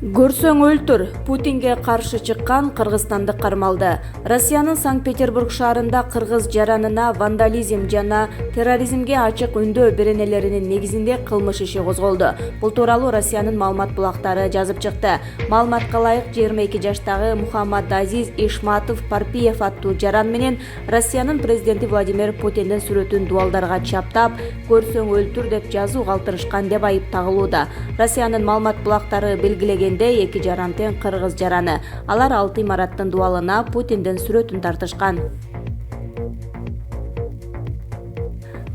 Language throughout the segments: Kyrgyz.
Көрсөң өлтүр. Путинге каршы чыккан кыргызстандык кармалды. Россиянын Санкт-Петербург шаарында кыргыз жаранына вандализм жана терроризмге ачык үндөө беренелеринин негизинде кылмыш иши козголду. Бул тууралуу Россиянын маалымат булактары жазып чыкты. Маалыматка ылайык 22 жаштагы Мухаммад Азиз Ишматов Парпиев аттуу жаран менен Россиянын президенти Владимир Путиндин сүрөтүн дуалдарга чаптап, көрсөң өлтүр деп жазуу калтырышкан деп айып тагылууда. Россиянын маалымат булактары белгилеген эки жаран тең кыргыз жараны. Алар Алты имараттын дуалына Путиндин сүрөтүн тартышкан.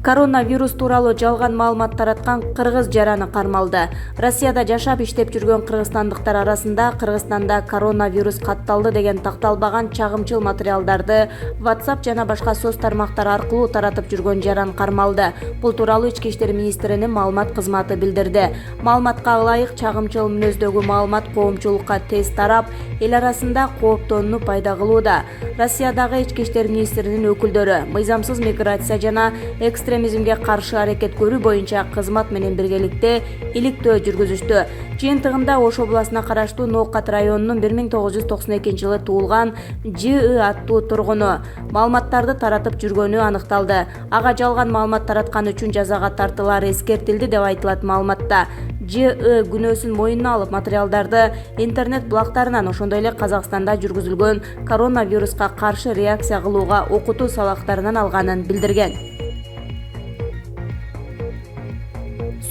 Коронавирус тууралуу жалган маалымат тараткан кыргыз жараны кармалды. Россияда жашап иштеп жүргөн кыргызстандыктар арасында Кыргызстанда коронавирус катталды деген такталбаган чагымчыл материалдарды WhatsApp жана башка соц тармактар аркылуу таратып жүргөн жаран кармалды. Бул тууралуу Ички иштер министринин маалымат кызматы билдирди. Маалыматка ылайык чагымчыл мүнөздөгү маалымат коомчулукка тез тарап, эл арасында кооптонууну пайда кылууда. Россиядагы Ички иштер министринин өкүлдөрү мыйзамсыз миграция жана экстремизмге каршы аракет көрүү боюнча кызмат менен биргеликте иликтөө жүргүзүштү. Жыйынтыгында Ош областына караштуу Ноокат районунун 1992-жылы туулган Ж.И. аттуу тургуну маалыматтарды таратып жүргөнү аныкталды. Ага жалган маалымат тараткан үчүн жазага тартылары эскертилди деп айтылат маалыматта. Ж.И. күнөөсүн мойнуна алып материалдарды интернет булактарынан, ошондой эле Казакстанда жүргүзүлгөн коронавируска каршы реакция кылууга окутуу сабактарынан алганын билдирген.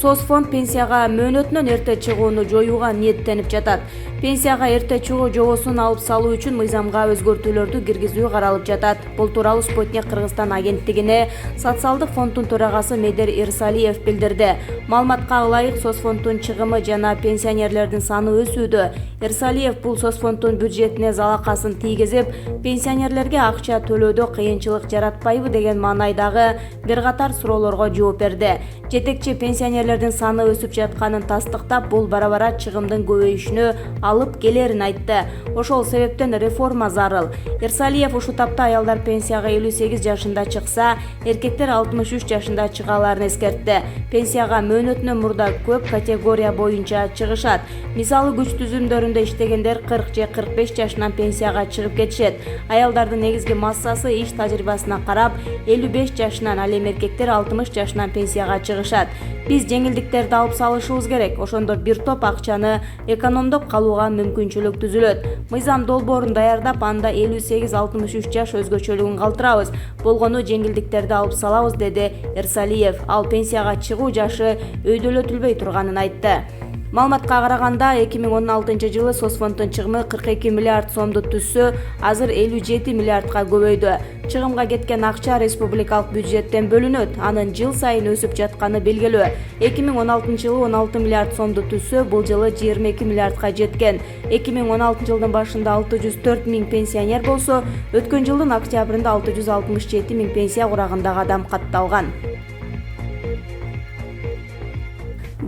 Соцфонд пенсияга мөөнөтүнөн эрте чыгууну жоюуга ниеттенип жатат. Пенсияга эрте чыгуу жобосун алып салуу үчүн мыйзамга өзгөртүүлөрдү киргизүү каралып жатат. Бул тууралуу Спутник Кыргызстан агенттигине социалдык фонддун төрагасы Медер Ирсалиев билдирди. Маалыматка ылайык, соцфонддун чыгымы жана пенсионерлердин саны өсүүдө. Ирсалиев бул соцфонддун бюджетине залакасын тийгизип, пенсионерлерге акча төлөөдө кыйынчылык жаратпайбы деген маанайдагы бир катар суроолорго жооп берди. Жетекчи пенсионерлердин саны өсүп жатканын тастыктап, бул бара-бара чыгымдын көбөйүшүнө алып келерин айтты. Ошол себептен реформа зарыл. Ирсалиев ушул тапта аялдар пенсияга 58 жашында чыкса, эркектер 63 жашында чыгаларын эскертти. Пенсияга мөөнөтүнөн мурда көп категория боюнча чыгышат. Мисалы, күч түзүмдөрүндө иштегендер 40 же 45 жашынан пенсияга чыгып кетишет. Аялдардын негизги массасы иш тажрыйбасына карап 55 жашынан, ал эми эркектер 60 жашынан пенсияга чыгышат. Биз жеңилдиктерди алып салышыбыз керек. Ошондо бир топ акчаны экономдоп калууга мүмкүнчүлүк түзүлөт. Мыйзам долбоорун даярдап, анда 58-63 жаш өзгөчөлүгүн калтырабыз. Болгону жеңилдиктерди алып салабыз, деди Ирсалиев. Ал пенсияга чыгуу жашы өйдөлөтүлбөй турганын айтты. Маалыматка караганда 2016-жылы соцфонддун чыгымы 42 миллиард сомду түзсө, азыр 57 миллиардка көбөйдү. Чыгымга кеткен акча республикалык бюджеттен бөлүнөт. Анын жыл сайын өсүп жатканы белгилүү. 2016-жылы 16 миллиард сомду түзсө, бул жылы 22 миллиардка жеткен. 2016-жылдын башында 604 миң пенсионер болсо, өткөн жылдын октябрында 667 миң пенсия курагындагы адам катталган.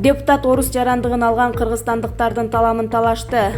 Депутат орус жарандыгын алган кыргызстандыктардын таламын талашты.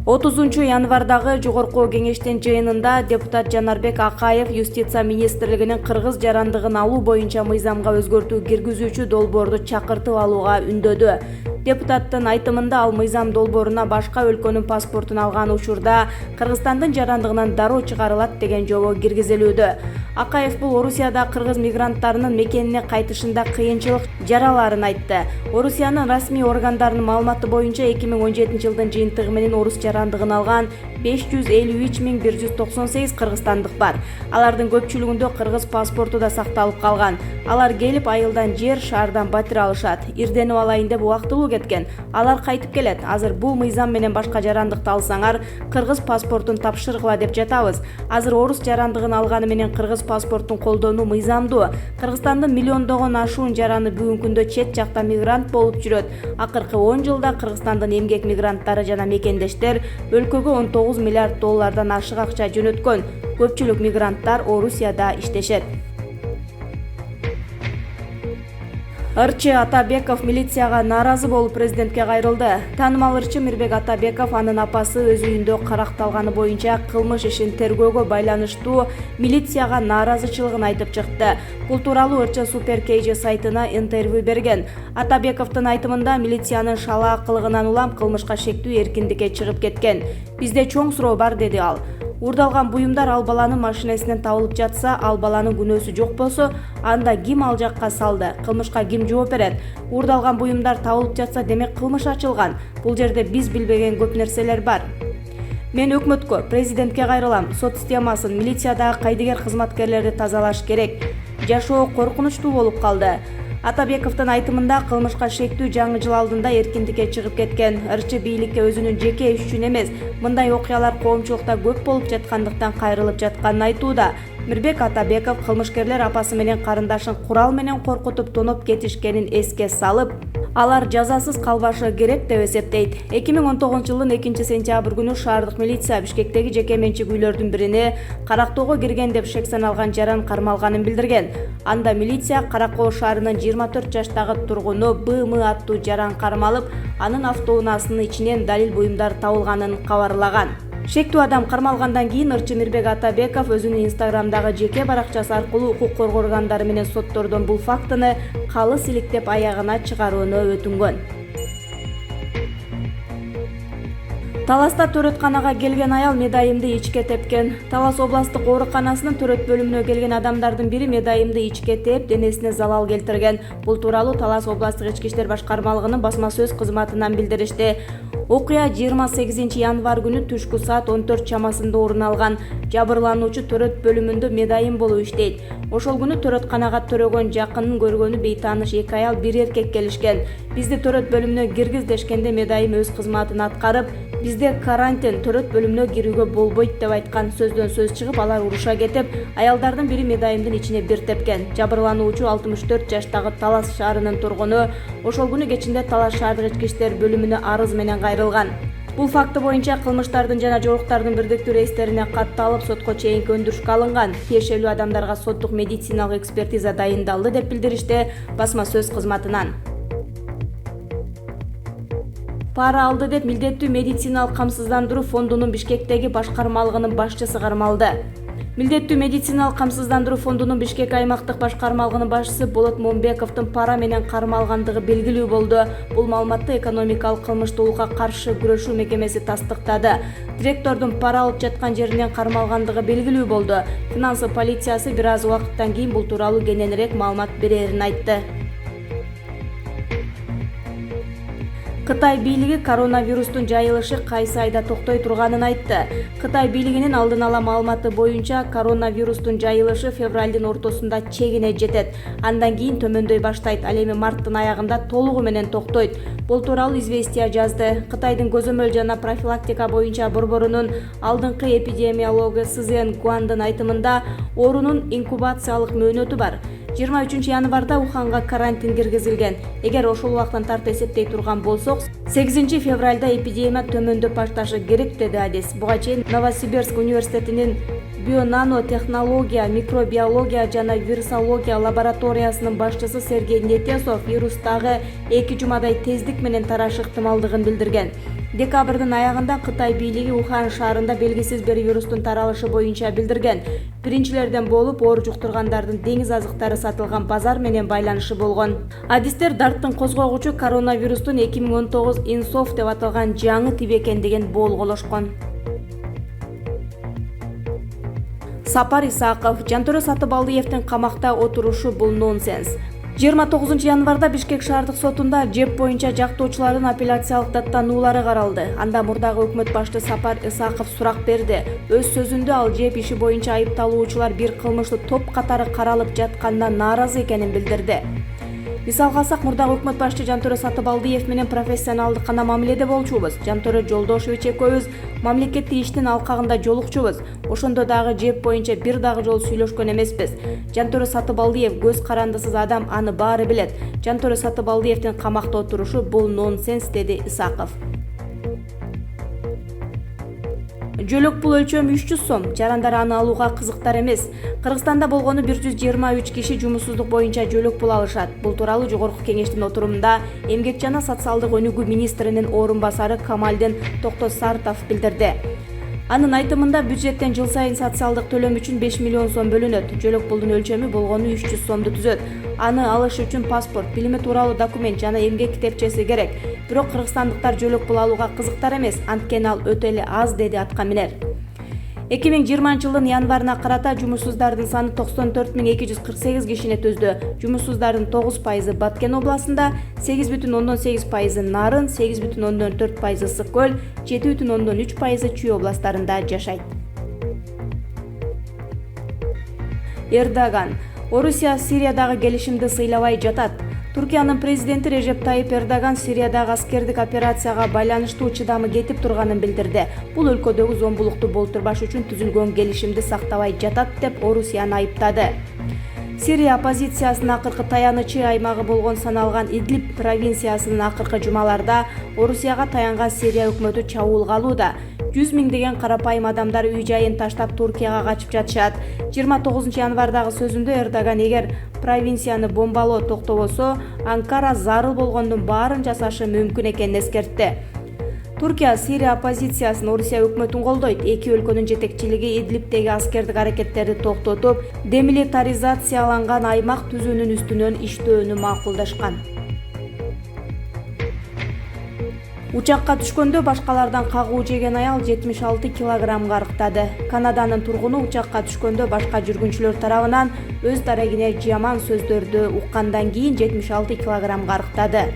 30 январдагы жогорку кеңештин жыйынында депутат Жанарбек Акаев юстиция министрлигинин кыргыз жарандыгын алуу боюнча мыйзамга өзгөртүү киргизүүчү долбоорду чакыртып алууга үндөдү. Депутаттын айтымында, ал мыйзам долбооруна башка өлкөнүн паспортун алган учурда Кыргызстандын жарандыгынан дароо чыгарылат деген жобо киргизилүүдө. Акаев бул Орусияда кыргыз мигранттарынын мекенине кайтышында кыйынчылык жараларын айтты. Орусиянын расмий органдарынын маалыматы боюнча 2017-жылдын жыйынтыгы менен орус жарандыгын алган 553.198 кыргызстандык бар. Алардын көпчүлүгүндө кыргыз паспорту да сакталып калган. Алар келип айылдан жер, шаардан батир алышат. Ирденип алайын деп убактылуу кеткен. Алар кайтып келет. Азыр бул мыйзам менен башка жарандыкты алсаңар, кыргыз паспортун тапшыргыла деп жатабыз. Азыр орус жарандыгын алганы менен кыргыз паспортун колдонуу мыйзамдуу. Кыргызстандын миллиондогон ашуун жараны бүгүнкү күндө чет жакта мигрант болуп жүрөт. Акыркы 10 жылда Кыргызстандын эмгек мигранттары жана мекендештер өлкөгө 19 миллиард доллардан ашык акча жөнөткөн. Көпчүлүк мигранттар Орусияда иштешет. Ырчы Атабеков милицияга нааразы болуп президентке кайрылды. Таанымал ырчы Мирбек Атабеков анын апасы өз үйүндө каракталганы боюнча кылмыш ишин тергөөгө байланыштуу милицияга нааразычылыгын айтып чыкты. Бул тууралуу ырчы Супер KG сайтына интервью берген. Атабековдун айтымында милициянын шала кылыгынан улам кылмышка шектүү эркиндикке чыгып кеткен. Бизде чоң суроо бар, деди ал. Урдалган буюмдар ал баланын машинесинен табылып жатса, ал баланын күнөөсү жок болсо, анда ким ал жакка салды? Кылмышка ким жооп берет? Урдалган буюмдар табылып жатса, демек кылмыш ачылган. Бул жерде биз билбеген көп нерселер бар. Мен өкмөткө, президентке кайрылам. Сот системасын, милициядагы кайдыгер кызматкерлерди тазалаш керек. Жашоо коркунучтуу болуп калды. Атабековдун айтымында кылмышка шектүү жаңы жыл алдында эркиндикке чыгып кеткен. Ырчы бийликке өзүнүн жеке иш үчүн эмес, мындай окуялар коомчулукта көп болуп жаткандыктан кайрылып жатканын айтууда. Мирбек Атабеков кылмышкерлер апасы менен карындашын курал менен коркутуп тоноп кетишкенин эске салып, алар жазасыз калбашы керек деп эсептейт. 2019-жылдын 2-сентябрь күнү шаардык милиция Бишкектеги жеке менчик үйлөрдүн бирине карактоого кирген деп шек саналган жаран кармалганын билдирген. Анда милиция Каракоо шаарынын 24 жаштагы тургуну БМ аттуу жаран кармалып, анын автоунаасынын ичинен далил буюмдар табылганын кабарлаган. Шектүү адам кармалгандан кийин ырчы Мирбек Атабеков өзүнүн Инстаграмдагы жеке баракчасы аркылуу укук коргоо органдары менен соттордон бул фактыны калыс иликтеп аягына чыгарууну өтүнгөн. Таласта төрөтканага келген аял медайымды ичке тепкен. Талас областык ооруканасынын төрөт бөлүмүнө келген адамдардын бири медайымды ичке теп, денесине залал келтирген. Бул тууралуу Талас областык ички иштер башкармалыгынын басма сөз кызматынан билдиришти. Окуя 28 январь күнү түшкү саат 14 чамасында орун алган. Жабырлануучу төрөт бөлүмүндө медайым болуп иштейт. Ошол күнү төрөтканага төрөгөн жакынын көргөнү бейтааныш эки аял бир эркек келишкен. Бизди төрөт бөлүмүнө киргиз дешкенде медайым өз кызматын аткарып, бизде карантин, төрөт бөлүмүнө кирүүгө болбойт деп айткан. Сөздөн сөз чыгып, алар уруша кетип, аялдардын бири медайымдын ичине бир тепкен. Жабырлануучу 64 жаштагы Талас шаарынын тургуну ошол күнү кечинде Талас шаардык ички иштер бөлүмүнө арыз менен кайрылган. Бул факты боюнча кылмыштардын жана жоруктардын бирдиктүү рейстерине катталып, сотко чейинки өндүрүшкө алынган. Тиешелүү адамдарга соттук медициналык экспертиза дайындалды деп билдиришти басма сөз кызматынан. Пара алды деп милдеттүү медициналык камсыздандыруу фондунун Бишкектеги башкармалыгынын башчысы кармалды. Милдеттүү медициналык камсыздандыруу фондунун Бишкек аймактык башкармалыгынын башчысы Болот Момбековдун пара менен кармалгандыгы белгилүү болду. Бул маалыматты экономикалык кылмыштуулукка каршы күрөшүү мекемеси тастыктады. Директордун пара алып жаткан жеринен кармалгандыгы белгилүү болду. Финансы полициясы бир аз убакыттан кийин бул тууралуу кененирээк маалымат берерин айтты. Кытай бийлиги коронавирустун жайылышы кайсы айда токтой турганын айтты. Кытай бийлигинин алдын ала маалыматы боюнча коронавирустун жайылышы февралдын ортосунда чегине жетет. Андан кийин төмөндөй баштайт, ал эми марттын аягында толугу менен токтойт. Бул тууралуу Известия жазды. Кытайдын көзөмөл жана профилактика боюнча борборунун алдыңкы эпидемиологу Цзэн Гуандын айтымында оорунун инкубациялык мөөнөтү бар. 23 январда Уханга карантин киргизилген. Эгер ошол убакыттан тарта эсептей турган болсок, 8 февралда эпидемия төмөндөп башташы керек, деди Адис. Буга чейин Новосибирск университетинин бионанотехнология, микробиология жана вирусология лабораториясынын башчысы Сергей Нетесов вирустагы 2 жумадай тездик менен тарашы ыктымалдыгын билдирген. Декабрдын аягында Кытай бийлиги Ухан шаарында белгисиз бир вирустун таралышы боюнча билдирген. Биринчилерден болуп, оору жуктургандардын деңиз азыктары сатылган базар менен байланышы болгон. Адистер дарттын козгогучу коронавирустун 2019 инсоф деп аталган жаңы тип экендигин болголошкон. Сапар Исаков, Жантөрө Сатыбалдиевдин камакта отурушу бул нонсенс. 29 январда Бишкек шаардык сотунда ЖЭП боюнча жактоочулардын апелляциялык даттануулары каралды. Анда мурдагы өкмөт башчы Сапар Исаков сурак берди. Өз сөзүндө ал ЖЭП иши боюнча айыпталуучулар бир кылмыштуу топ катары каралып жатканына нааразы экенин билдирди. Мисалга алсак, мурдагы өкмөт башчы Жантөрө Сатыбалдиев менен профессионалдык гана мамиледе болчубуз. Жантөрө Жолдошевич экөөбүз мамлекеттик иштин алкагында жолукчубуз. Ошондо дагы ЖЭП боюнча бир дагы жолу сүйлөшкөн эмеспиз. Жантөрө Сатыбалдиев көз карандысыз адам, аны баары билет. Жантөрө Сатыбалдиевдин камакта отурушу бул нонсенс, деди Исаков. Жөлөк пул өлчөмү 300 сом. Жарандар аны алууга кызыктар эмес. Кыргызстанда болгону 123 киши жумуссуздук боюнча жөлөк пул алышат. Бул тууралуу Жогорку Кеңештин отурумунда Эмгек жана социалдык өнүгүү министринин орун басары Камалдин Токтосартов билдирди. Анын айтымында бюджеттен жыл сайын социалдык төлөм үчүн 5 миллион сом бөлүнөт. Жөлөк пулдун өлчөмү болгону 300 сомду түзөт. Аны алыш үчүн паспорт, билими тууралуу документ жана эмгек китепчеси керек. Бирок кыргызстандыктар жөлөк пул алууга кызыктар эмес, анткени ал өтө эле аз, деди аткаминер. 2020 жылдын январына карата жумуссуздардын саны 94.248 кишини түздү. Жумуссуздардын 9% Баткен областында, 8,8% Нарын, 8,4% Ысык көл, 7,3% Чүй областарында жашайт. Эрдоган: Орусия Сириядагы келишимди сыйлабай жатат. Туркиянын президенти Режеп Тайип Эрдоган Сириядагы аскердик операцияга байланыштуу чыдамы кетип турганын билдирди. Бул өлкөдөгү зомбулукту болтурбаш үчүн түзүлгөн келишимди сактабай жатат деп Орусияны айыптады. Сирия оппозициясынын акыркы таянычы аймагы болгон саналган Идлиб провинциясынын акыркы жумаларда Орусияга таянган Сирия өкмөтү чабуулга алууда. 100 миңдеген карапайым адамдар үй жайын таштап Туркияга качып жатышат. 29 январдагы сөзүндө Эрдоган эгер провинцияны бомбалоо токтобосо, Анкара зарыл болгондун баарын жасашы мүмкүн экенин эскертти. Туркия Сирия оппозициясын Орусия өкмөтүн колдойт. Эки өлкөнүн жетекчилиги Идлибтеги аскердик аракеттерди токтотуп, демилитаризацияланган аймак түзүүнүн үстүнөн иштөөнү макулдашкан. Учакка түшкөндө башкалардан кагуу жеген аял 76 килограммга арыктады. Канаданын тургуну учакка түшкөндө башка жүргүнчүлөр тарабынан өз дарегине жаман сөздөрдү уккандан кийин 76 килограммга арыктады.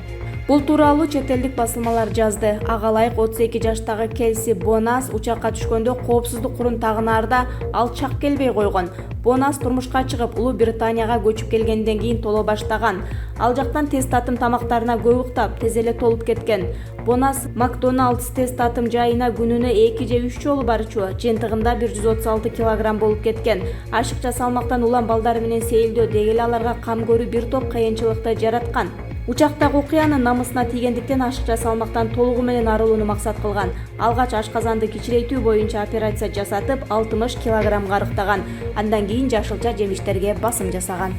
Бул тууралуу чет элдик басылмалар жазды. Ага ылайык 32 жаштагы Келси Бонас учакка түшкөндө коопсуздук курун тагынаарда ал чак келбей койгон. Бонас турмушка чыгып, Улуу Британияга көчүп келгенден кийин толо баштаган. Ал жактан тест татым тамактарына көп уктап, тез эле толуп кеткен. Бонас Макдоналдс тест татым жайына күнүнө 2 же 3 жолу барчу. Жыйынтыгында 136 килограмм болуп кеткен. Ашыкча салмактан улам балдары менен сейилдөө деги эле аларга кам көрүү бир топ кыйынчылыкты жараткан. Учактагы окуянын намысына тийгендиктен ашыкча салмактан толугу менен арылууну максат кылган. Алгач ашказанды кичирейтүү боюнча операция жасатып 60 килограммга арыктаган. Андан кийин жашылча жемиштерге басым жасаган.